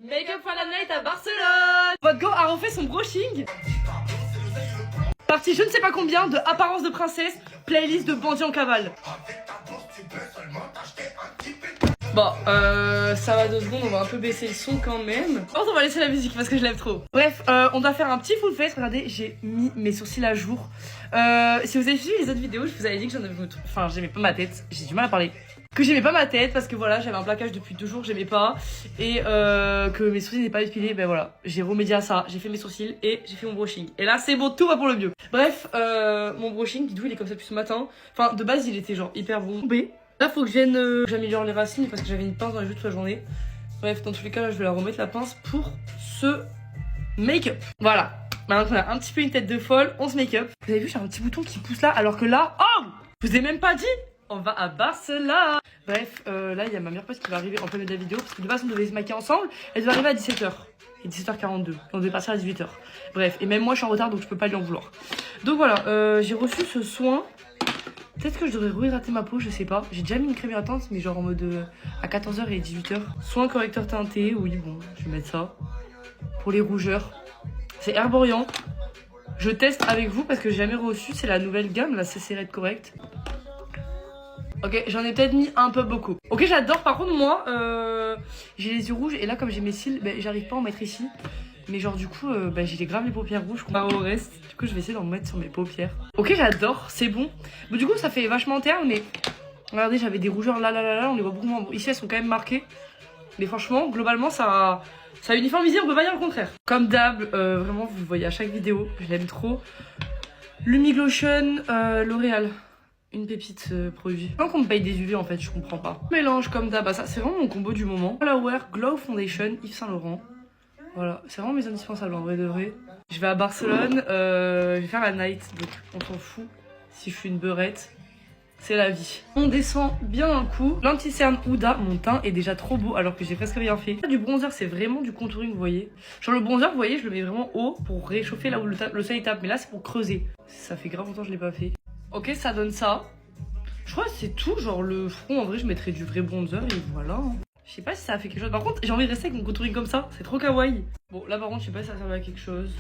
Make-up for la night à Barcelone. Votre go a refait son brushing. Partie je ne sais pas combien de apparence de princesse, playlist de bandits en cavale. Bon, ça va 2 secondes, on va un peu baisser le son quand même. Par contre, on va laisser la musique parce que je l'aime trop. Bref, on doit faire un petit full face. Regardez, j'ai mis mes sourcils à jour. Si vous avez suivi les autres vidéos, je vous avais dit que j'en avais... Enfin, j'aimais pas ma tête, j'ai du mal à parler. Que j'aimais pas ma tête parce que voilà, j'avais un plaquage depuis 2 jours, j'aimais pas. Et que mes sourcils n'étaient pas épilés, ben voilà. J'ai remédié à ça, j'ai fait mes sourcils et j'ai fait mon brushing. Et là, c'est bon, tout va pour le mieux. Bref, mon brushing, Didou, il est comme ça depuis ce matin. Enfin, de base, il était genre hyper bombé. Là, faut que je vienne, j'améliore les racines parce que j'avais une pince dans les joues toute la journée. Bref, dans tous les cas, là, je vais la remettre la pince pour ce make-up. Voilà. Maintenant qu'on a un petit peu une tête de folle, on se make-up. Vous avez vu, j'ai un petit bouton qui pousse là, alors que là, oh, je vous ai même pas dit, on va à Barcelone. Bref, là, il y a ma meilleure pote qui va arriver en plein milieu de la vidéo parce que de base, on devait se maquiller ensemble. Elle doit arriver à 17h. Et 17h42. On devait partir à 18h. Bref, et même moi, je suis en retard, donc je peux pas lui en vouloir. Donc voilà, j'ai reçu ce soin. Peut-être que je devrais réhydrater ma peau, je sais pas. J'ai déjà mis une crème hydratante, mais genre en mode à 14h et 18h. Soin correcteur teinté, oui, bon, je vais mettre ça. Pour les rougeurs. C'est Herborian. Je teste avec vous parce que j'ai jamais reçu. C'est la nouvelle gamme, la CC Red Correct. Ok, j'en ai peut-être mis un peu beaucoup. Ok, j'adore. Par contre, moi, j'ai les yeux rouges. Et là, comme j'ai mes cils, bah, j'arrive pas à en mettre ici. Mais genre du coup, bah, j'ai grave les paupières rouges comparé au reste. Du coup, je vais essayer d'en mettre sur mes paupières. Ok, j'adore, c'est bon. Bon, du coup, ça fait vachement terne, mais regardez, j'avais des rougeurs là, on les voit beaucoup moins. Ici, elles sont quand même marquées. Mais franchement, globalement, ça uniformisé, on peut pas dire le contraire. Comme d'hab, vraiment, vous le voyez à chaque vidéo, je l'aime trop. Lumiglotion L'Oréal. Une pépite produit. Quand on me paye des UV en fait, je comprends pas. Mélange comme d'hab, bah, ça c'est vraiment mon combo du moment. Flower Glow Foundation Yves Saint Laurent. Voilà, c'est vraiment mes indispensables en vrai de vrai. Je vais à Barcelone, je vais faire la night, donc on s'en fout si je suis une beurette. C'est la vie. On descend bien d'un coup. L'anti-cerne Huda, mon teint est déjà trop beau alors que j'ai presque rien fait. Du bronzer, c'est vraiment du contouring, vous voyez. Genre le bronzer, vous voyez, je le mets vraiment haut pour réchauffer là où le soleil tape. Mais là, c'est pour creuser. Ça fait grave longtemps que je l'ai pas fait. Ok, ça donne ça. Je crois que c'est tout. Genre le front, en vrai, je mettrais du vrai bronzer et voilà. Hein. Je sais pas si ça a fait quelque chose. Par contre, j'ai envie de rester avec mon contouring comme ça. C'est trop kawaii. Bon, là, par contre, je sais pas si ça servait à quelque chose.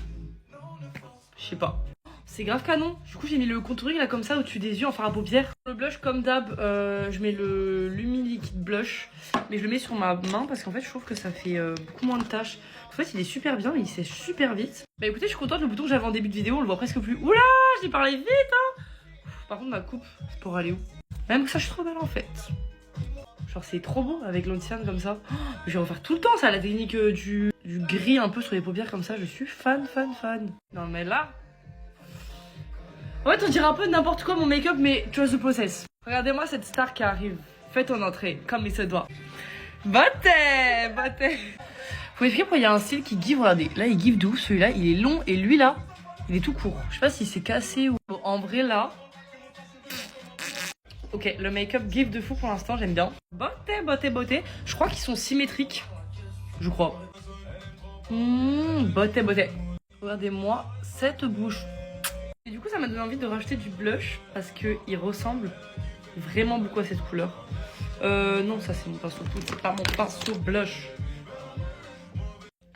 Je sais pas. C'est grave canon. Du coup, j'ai mis le contouring là comme ça au-dessus des yeux en fard à paupières. Le blush, comme d'hab, je mets le Lumi Liquid Blush. Mais je le mets sur ma main parce qu'en fait, je trouve que ça fait beaucoup moins de taches. En fait, il est super bien, il sèche super vite. Bah écoutez, je suis contente. Le bouton que j'avais en début de vidéo, on le voit presque plus. Oula, j'ai parlé vite, hein. Par contre, ma coupe, c'est pour aller où? Même que ça, je suis trop belle en fait. Genre c'est trop beau avec l'anti-cerne comme ça. Oh, je vais en faire tout le temps ça, la technique du gris un peu sur les paupières comme ça. Je suis fan. Non mais là... En fait on dirait un peu n'importe quoi mon make-up mais trust the process. Regardez-moi cette star qui arrive. Faites ton entrée comme il se doit. Beauté. Faut expliquer pourquoi il y a un style qui give, regardez. Là il give d'où? Celui-là il est long et lui là il est tout court. Je sais pas si c'est cassé ou... Bon, en vrai là... Ok, le make-up give de fou pour l'instant, j'aime bien. Beauté. Je crois qu'ils sont symétriques. Je crois. Beauté. Regardez-moi cette bouche. Et du coup, ça m'a donné envie de rajouter du blush parce qu'il ressemble vraiment beaucoup à cette couleur. Non, ça c'est mon pinceau poudre, c'est pas mon pinceau blush.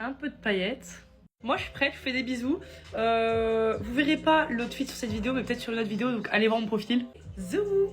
Un peu de paillettes. Moi, je suis prête, je fais des bisous. Vous verrez pas l'outfit sur cette vidéo, mais peut-être sur une autre vidéo, donc allez voir mon profil. Zou!